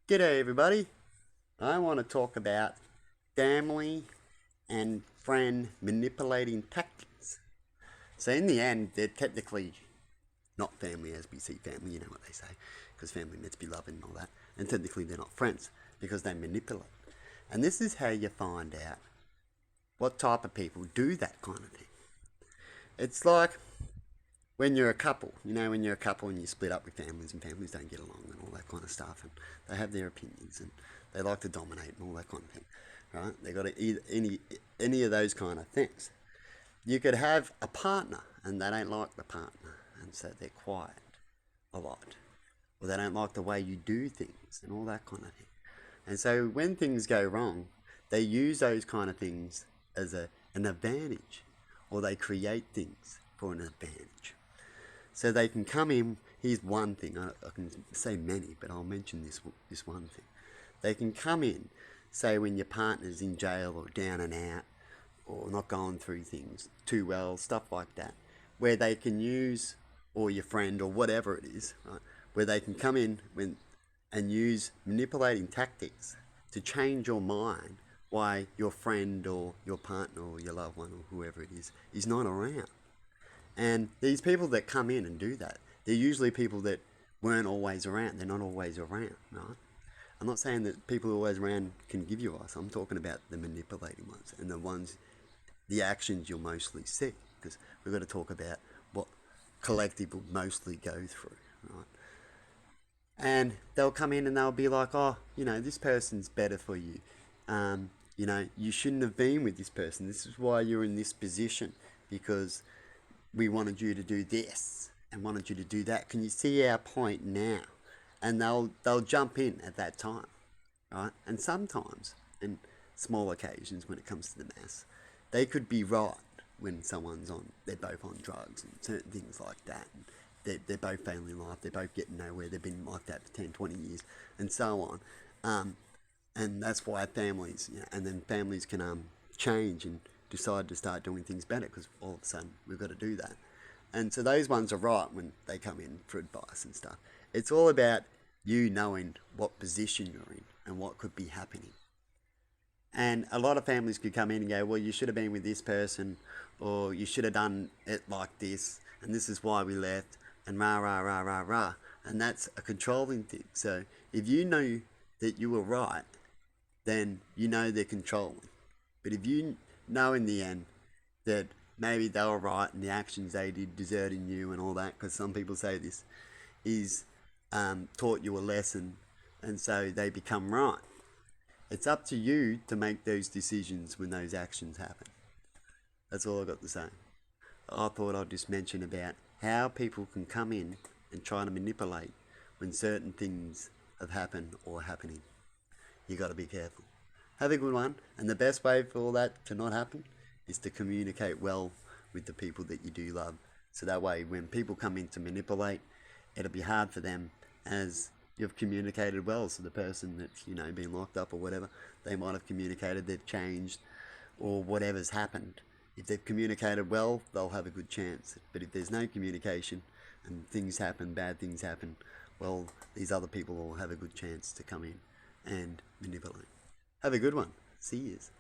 G'day everybody. I want to talk about family and friend manipulating tactics. So in the end, they're technically not family as we see family, you know what they say, because family meant to be loving and all that. And technically they're not friends because they manipulate. And this is how you find out what type of people do that kind of thing. It's like when you're a couple, when you're a couple and you split up with families and families don't get along and all that kind of stuff, and they have their opinions and they like to dominate and all that kind of thing, right? They got to eat any of those kind of things. You could have a partner and they don't like the partner, and so they're quiet a lot, or they don't like the way you do things and all that kind of thing. And so when things go wrong, they use those kind of things as an advantage, or they create things for an advantage. So they can come in. Here's one thing. I can say many, but I'll mention this one thing. They can come in, say when your partner's in jail or down and out, or not going through things too well, stuff like that, where they can use, or your friend or whatever it is, right? Where they can come in and use manipulating tactics to change your mind why your friend or your partner or your loved one or whoever it is not around. And these people that come in and do that, they're usually people that weren't always around. They're not always around, right? I'm not saying that people always around can give you us. I'm talking about the manipulating ones and the actions you'll mostly see, because we've got to talk about what collective will mostly go through, right? And they'll come in and they'll be like, oh, this person's better for you. You shouldn't have been with this person. This is why you're in this position, because we wanted you to do this and wanted you to do that. Can you see our point now? And they'll jump in at that time, right? And sometimes, in small occasions when it comes to the mass, they could be right when they're both on drugs and certain things like that. And they're both failing in life, they're both getting nowhere, they've been like that for 10, 20 years, and so on. And that's why families, and then families can change and decide to start doing things better, because all of a sudden we've got to do that. And so those ones are right when they come in for advice and stuff. It's all about you knowing what position you're in and what could be happening. And a lot of families could come in and go, well, you should have been with this person, or you should have done it like this, and this is why we left, and rah, rah, rah, rah, rah. And that's a controlling thing. So if you know that you were right, then you know they're controlling. But if you know in the end that maybe they were right and the actions they did, deserting you and all that, because some people say this, is taught you a lesson, and so they become right. It's up to you to make those decisions when those actions happen. That's all I got to say. I thought I'd just mention about how people can come in and try to manipulate when certain things have happened or are happening. You got to be careful. Have a good one. And the best way for all that to not happen is to communicate well with the people that you do love. So that way, when people come in to manipulate, it'll be hard for them, as you've communicated well. So the person that's, been locked up or whatever, they might have communicated, they've changed, or whatever's happened. If they've communicated well, they'll have a good chance. But if there's no communication and things happen, bad things happen, well, these other people will have a good chance to come in and manipulate. Have a good one. See yous.